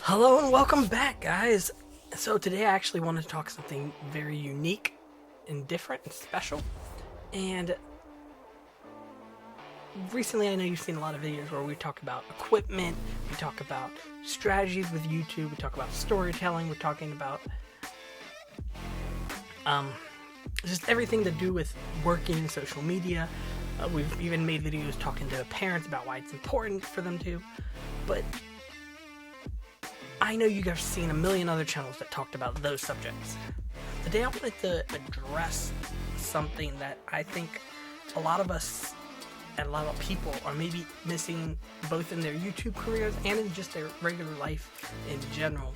Hello and welcome back, guys. So today I actually wanted to talk something very unique and different and special. And recently I know you've seen a lot of videos where we talk about equipment, we talk about strategies with YouTube, we talk about storytelling, we're talking about just everything to do with working in social media. We've even made videos talking to parents about why it's important for them to. But I know you guys have seen a million other channels that talked about those subjects. Today I wanted to address something that I think a lot of us and a lot of people are maybe missing both in their YouTube careers and in just their regular life in general.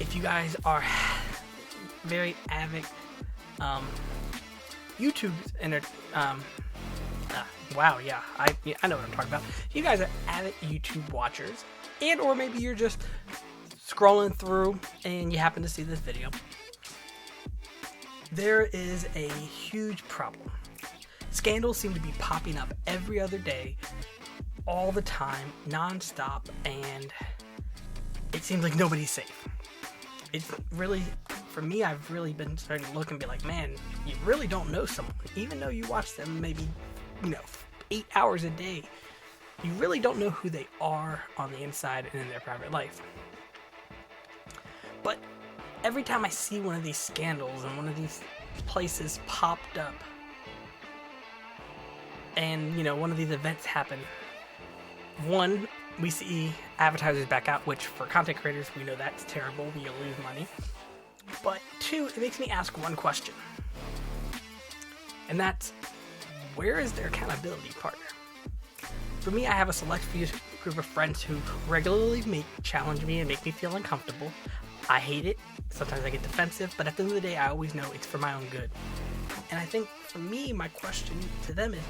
If you guys are very avid YouTube I know what I'm talking about. If you guys are avid YouTube watchers, and or maybe you're just scrolling through and you happen to see this video, there is a huge problem. Scandals seem to be popping up every other day, all the time, non-stop, and it seems like nobody's safe. It's really, for me, I've really been starting to look and be like, man, you really don't know someone. Even though you watch them maybe, 8 hours a day, you really don't know who they are on the inside and in their private life. But every time I see one of these scandals and one of these places popped up, and one of these events happen, one, we see advertisers back out, which for content creators, we know that's terrible. You'll lose money. But two, it makes me ask one question. And that's, where is their accountability partner? For me, I have a select few group of friends who regularly challenge me and make me feel uncomfortable. I hate it. Sometimes I get defensive, but at the end of the day, I always know it's for my own good. And I think for me, my question to them is,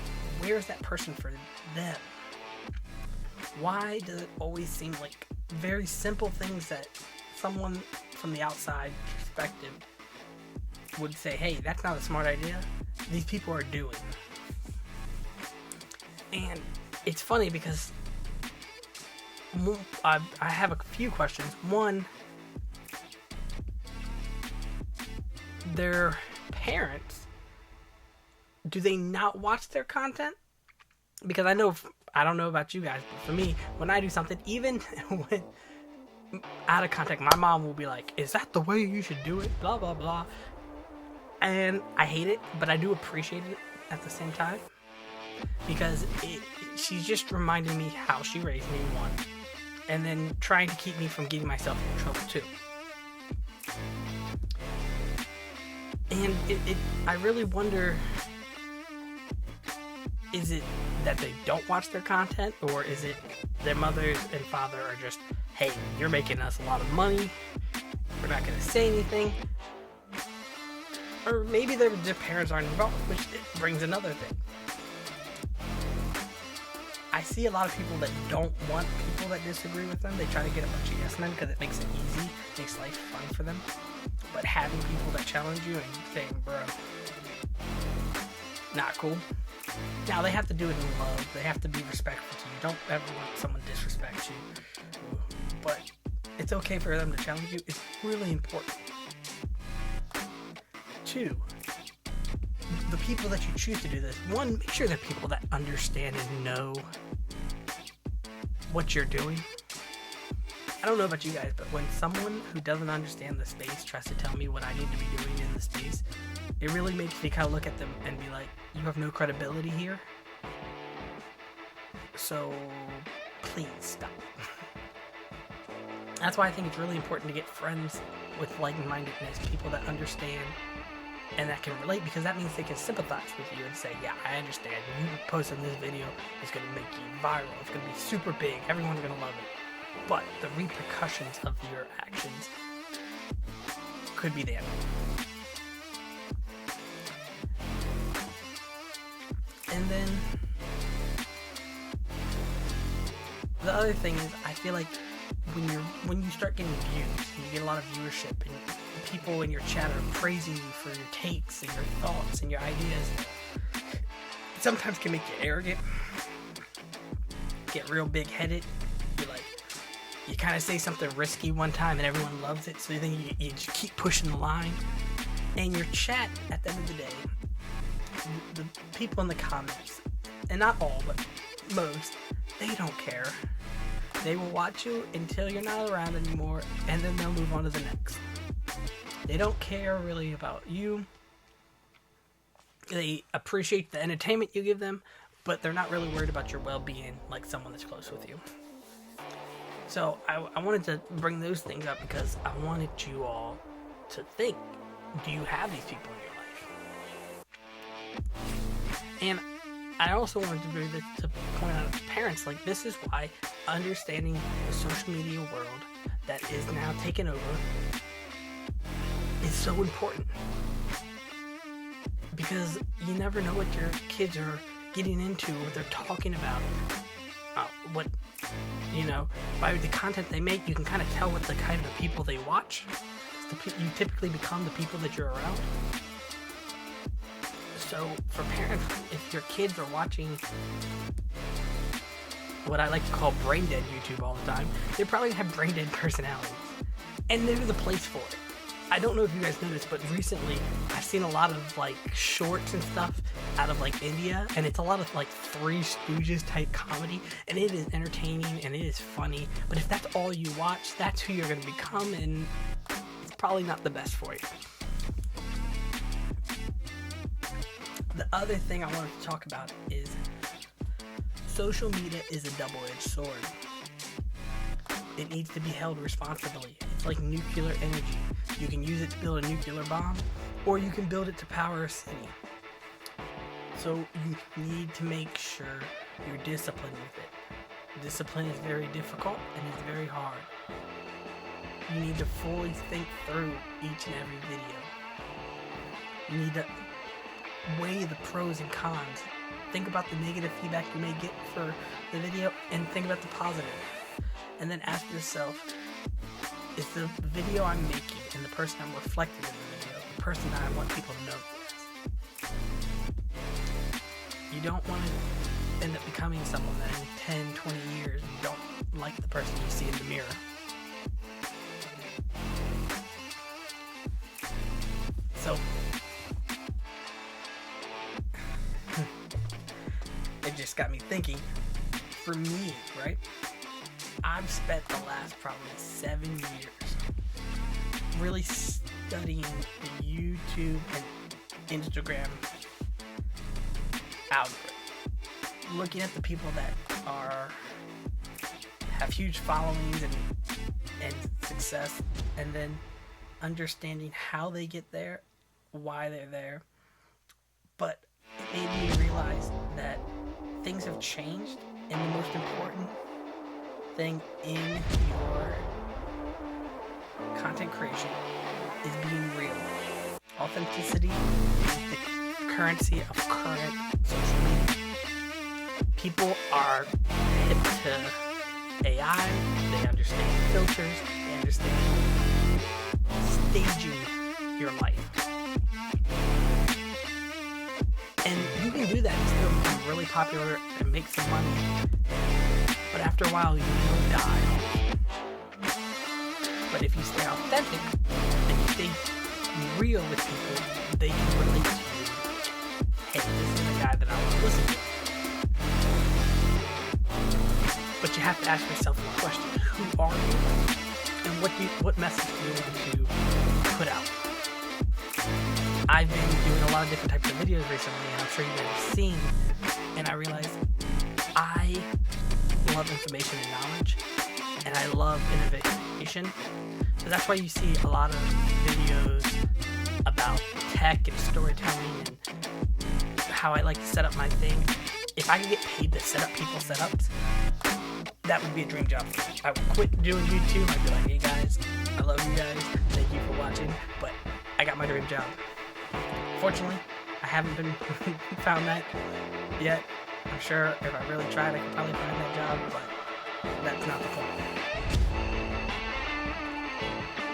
where is that person for them? Why does it always seem like very simple things that someone from the outside perspective would say, hey, that's not a smart idea, these people are doing? And it's funny because I have a few questions. One, their parents, do they not watch their content? Because I don't know about you guys, but for me, when I do something, even when out of context, my mom will be like, is that the way you should do it? Blah, blah, blah. And I hate it, but I do appreciate it at the same time. Because she's just reminding me how she raised me, one. And then trying to keep me from getting myself in trouble, too. And I really wonder, is it that they don't watch their content, or is it their mothers and father are just, hey, you're making us a lot of money, we're not going to say anything? Or maybe their parents aren't involved, which brings another thing. I see a lot of people that don't want people that disagree with them. They try to get a bunch of yes men because it makes it easy, makes life fun for them. But having people that challenge you and saying, bro, not cool. Now, they have to do it in love. They have to be respectful to you. Don't ever let someone disrespect you. But it's okay for them to challenge you. It's really important. Two, the people that you choose to do this, one, make sure they're people that understand and know what you're doing. I don't know about you guys, but when someone who doesn't understand the space tries to tell me what I need to be doing in the space, it really makes me kind of look at them and be like, you have no credibility here, so please stop. That's why I think it's really important to get friends with like-mindedness, people that understand and that can relate, because that means they can sympathize with you and say, yeah, I understand, you posting this video is going to make you viral, it's going to be super big, everyone's going to love it, but the repercussions of your actions could be the end. And then the other thing is, I feel like when you start getting views, you get a lot of viewership, and people in your chat are praising you for your takes and your thoughts and your ideas, it sometimes can make you arrogant, get real big-headed, be like, you kind of say something risky one time and everyone loves it, so then you just keep pushing the line. And your chat, at the end of the day, the people in the comments, and not all, but most, they don't care. They will watch you until you're not around anymore, and then they'll move on to the next. They don't care really about you. They appreciate the entertainment you give them, but they're not really worried about your well-being like someone that's close with you. So I wanted to bring those things up because I wanted you all to think, do you have these people in your life? And I also wanted to bring this to point out to parents, like, this is why understanding the social media world that is now taken over is so important. Because you never know what your kids are getting into, what they're talking about, what, you know, by the content they make, you can kind of tell what the kind of people they watch. You typically become the people that you're around. So for parents, if your kids are watching what I like to call brain dead YouTube all the time, they probably have brain dead personalities, and they're the place for it. I don't know if you guys noticed, but recently I've seen a lot of like shorts and stuff out of like India, and it's a lot of like Three Stooges type comedy, and it is entertaining and it is funny. But if that's all you watch, that's who you're going to become, and it's probably not the best for you. The other thing I wanted to talk about is social media is a double-edged sword. It needs to be held responsibly. It's like nuclear energy. You can use it to build a nuclear bomb, or you can build it to power a city. So you need to make sure you're disciplined with it. Discipline is very difficult and it's very hard. You need to fully think through each and every video. You need to weigh the pros and cons. Think about the negative feedback you may get for the video, and think about the positive. And then ask yourself, is the video I'm making and the person I'm reflecting in the video the person that I want people to know this? You don't want to end up becoming someone that in 10, 20 years you don't like the person you see in the mirror. So it just got me thinking, for me, right? I've spent the last probably 7 years really studying the YouTube and Instagram algorithm. Looking at the people that have huge followings and success, and then understanding how they get there, why they're there. But it made me realize that things have changed, and the most important thing in your content creation is being real. Authenticity is the currency of current social media. People are hip to AI, they understand filters, they understand staging your life. And you can do that and still become really popular and make some money. But after a while, you will die. But if you stay authentic and you stay real with people, they can relate to you. Hey, this is the guy that I want to listen to. But you have to ask yourself the question, who are you? And what message do you want to put out? I've been doing a lot of different types of videos recently, and I'm sure you guys have seen, and I realized I love information and knowledge, and I love innovation. So that's why you see a lot of videos about tech and storytelling and how I like to set up my thing. If I could get paid to set up people's setups, that would be a dream job. I would quit doing YouTube. I'd be like, hey guys, I love you guys. Thank you for watching, but I got my dream job. Fortunately, I haven't been found that yet. I'm sure if I really tried, I could probably find that job, but that's not the point.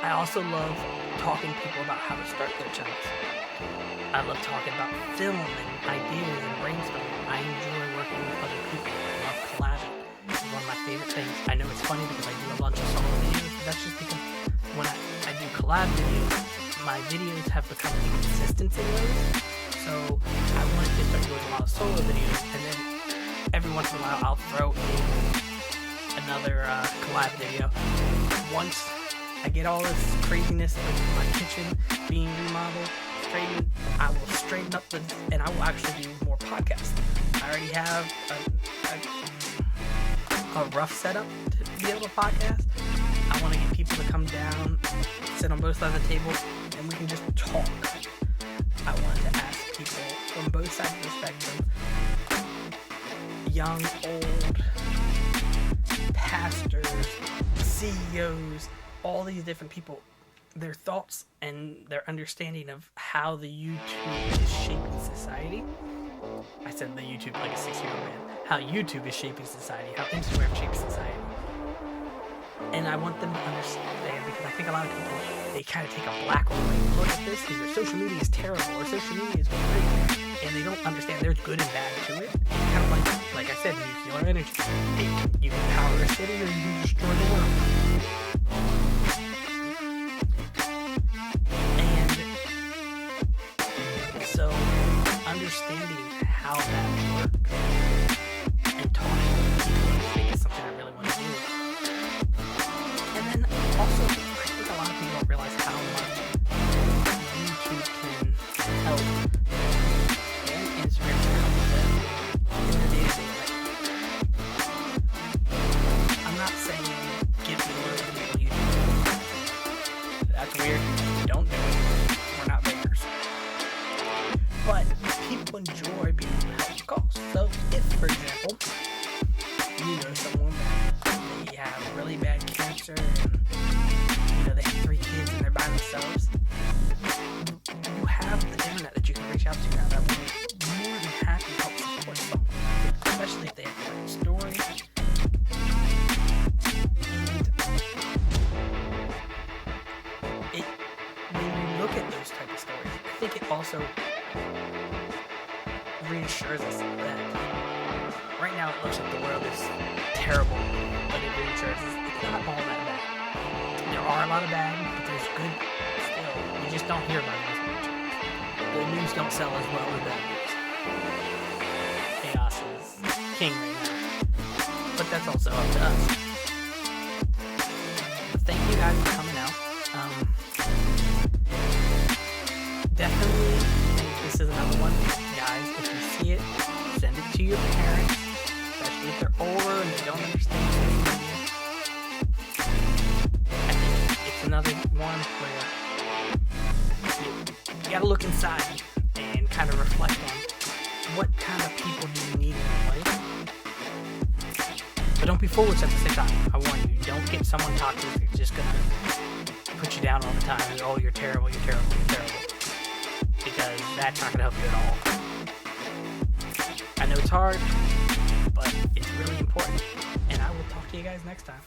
I also love talking to people about how to start their channels. I love talking about film and ideas and brainstorming. I enjoy working with other people. I love collabing. It's one of my favorite things. I know it's funny because I do a bunch of collab videos, my videos have become inconsistent in those. So I wanted to start doing a lot of solo videos, and then every once in a while I'll throw in another collab video. Once I get all this craziness with my kitchen being remodeled, I will straighten up and I will actually do more podcasts. I already have a rough setup to be able to podcast. I want to get people to come down, sit on both sides of the table, and we can just talk. I wanted to ask people from both sides of the spectrum, young, old, pastors, CEOs, all these different people, their thoughts and their understanding of how the YouTube is shaping society. I said the YouTube like a 6-year-old man. How YouTube is shaping society, how Instagram shapes society. And I want them to understand, because I think a lot of people, they kind of take a black or white look at this, either social media is terrible or social media is great, and they don't understand there's good and bad to it. It's kind of like I said, nuclear energy. You can power a city or you can destroy the world. And so, understanding how that works and talking to people, I think is something I really want to do. And then also, I think a lot of people don't realize how much YouTube can help and Instagram can help them in their day-to-day life. I'm not saying give people YouTube. That's weird. Don't do it. We're not beggars. But people enjoy being able to help calls. So if, for example, you know someone that they have really bad cancer and they have 3 kids and they're by themselves, you have the internet that you can reach out to now that will be more than happy to help support someone, especially if they have a great story. And when you look at those type of stories, I think it also reassures us that right now it looks like the world is terrible, but it reassures us it's not all that bad. There are a lot of bad, but there's good still. You just don't hear about it as much. The news don't sell as well as bad news. Chaos is king right now. But that's also up to us. But thank you guys for coming out. Definitely think this is another one. Guys, if you see it, send it to your parents, especially if they're older and they don't understand social media. I think it's another one where you gotta look inside and kind of reflect on what kind of people do you need in your life. But don't be foolish at the same time. I warn you, don't get someone toxic who's just gonna put you down all the time. Oh, you're terrible, you're terrible, you're terrible. Because that's not gonna help you at all. I know it's hard, but it's really important. And I will talk to you guys next time.